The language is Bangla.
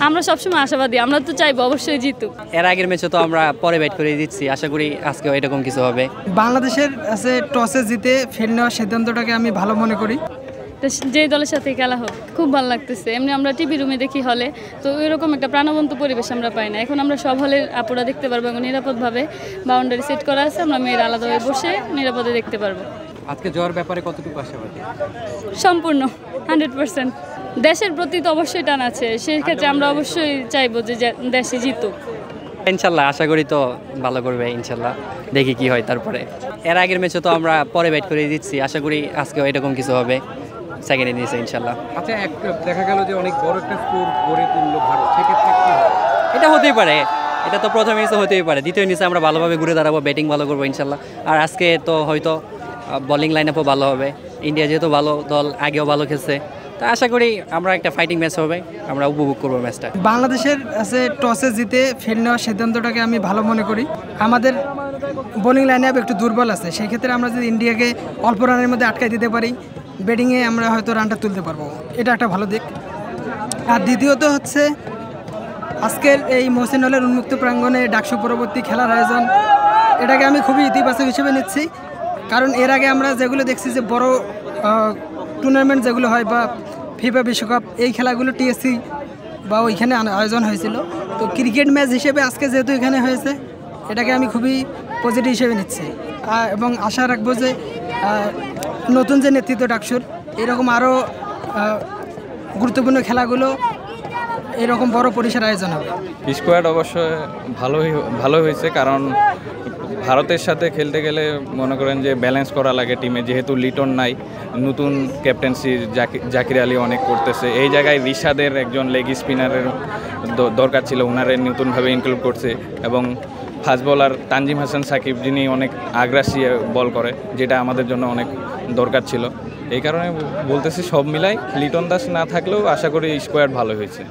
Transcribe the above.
আমরা সবসময় আশাবাদী, আমরা তো চাইবো অবশ্যই জিতুক। এর আগের ম্যাচে তো আমরা পরে ব্যাট করে দিচ্ছি, আশা করি আজকেও এরকম কিছু হবে। বাংলাদেশের আছে টসে জিতে ফিল্ড নেওয়ার সিদ্ধান্তটাকে আমি ভালো মনে করি। তো যেই দলের সাথে খেলা হোক খুব ভালো লাগতেছে। এমনি আমরা টিভি রুমে দেখি হলে, তো এরকম একটা প্রাণবন্ত পরিবেশ আমরা পাই না। এখন আমরা সব হলের আপুরা দেখতে পারবো এবং নিরাপদভাবে বাউন্ডারি সেট করা আছে, আমরা মেয়েরা আলাদাভাবে বসে নিরাপদে দেখতে পারবো। আজকে জয়ের ব্যাপারে কতটুকু আশাবাদী? সম্পূর্ণ 100%। দেশের প্রতি তো অবশ্যই টান আছে, সেই ক্ষেত্রে আমরা অবশ্যই চাইবো যে দেশে জিতুক। ইনশাল্লাহ আশা করি তো ভালো করবে ইনশাল্লাহ, দেখি কি হয় তারপরে। এর আগের ম্যাচে তো আমরা পরে ব্যাট করে দিচ্ছি, আশা করি আজকেও এরকম কিছু হবে, সেকেন্ড ইনিংসে ইনশাল্লাহ। আচ্ছা, দেখা গেল যে অনেক বড় একটা স্কোর গড়ে তুললো ভারত, সেক্ষেত্রে কি হবে? এটা হতেই পারে, এটা তো প্রথম ইনিংসে হতেই পারে। দ্বিতীয় ইনিংসে আমরা ভালোভাবে ঘুরে দাঁড়াবো, ব্যাটিং ভালো করবো ইনশাল্লাহ। আর আজকে তো হয়তো বোলিং লাইন আপও ভালো হবে। ইন্ডিয়া যেহেতু ভালো দল, আগেও ভালো খেলছে, তা আশা করি আমরা একটা ফাইটিং ম্যাচ হবে, আমরা উপভোগ করবো ম্যাচটা। বাংলাদেশের আছে টসে জিতে ফিল্ড নেওয়ার সিদ্ধান্তটাকে আমি ভালো মনে করি। আমাদের বোলিং লাইনে একটু দুর্বল আছে, সেই ক্ষেত্রে আমরা যদি ইন্ডিয়াকে অল্প রানের মধ্যে আটকাই দিতে পারি, ব্যাটিংয়ে আমরা হয়তো রানটা তুলতে পারবো, এটা একটা ভালো দিক। আর দ্বিতীয়ত হচ্ছে আজকের এই মহসিন হলের উন্মুক্ত প্রাঙ্গণে ডাকসু পরবর্তী খেলার আয়োজন, এটাকে আমি খুবই ইতিবাচক হিসেবে নিচ্ছি। কারণ এর আগে আমরা যেগুলো দেখছি যে বড় টুর্নামেন্ট যেগুলো হয় বা ফিফা বিশ্বকাপ, এই খেলাগুলো টিএসসি বা ওইখানে আয়োজন হয়েছিল, তো ক্রিকেট ম্যাচ হিসেবে আজকে যেহেতু এখানে হয়েছে, এটাকে আমি খুবই পজিটিভ হিসেবে নিচ্ছি। এবং আশা রাখবো যে নতুন যে নেতৃত্ব ডাকসুর, এরকম আরও গুরুত্বপূর্ণ খেলাগুলো এরকম বড় পরিসর আয়োজন হবে। স্কোয়াড অবশ্যই ভালো হয়েছে, কারণ ভারতের সাথে খেলতে গেলে মনে করেন যে ব্যালেন্স করা লাগে টিমে, যেহেতু লিটন নাই, নতুন ক্যাপ্টেন্সি জাকির আলী অনেক করতেছে, এই জায়গায় রিশাদের একজন লেগ স্পিনারের দরকার ছিল, ওনারে নতুনভাবে ইনক্লুড করছে। এবং ফাস্ট বোলার তানজিম হাসান সাকিব, যিনি অনেক আগ্রাসী বল করে, যেটা আমাদের জন্য অনেক দরকার ছিল। এই কারণে বলতেছি সব মিলাই লিটন দাস না থাকলেও আশা করি স্কোয়াড ভালো হয়েছে।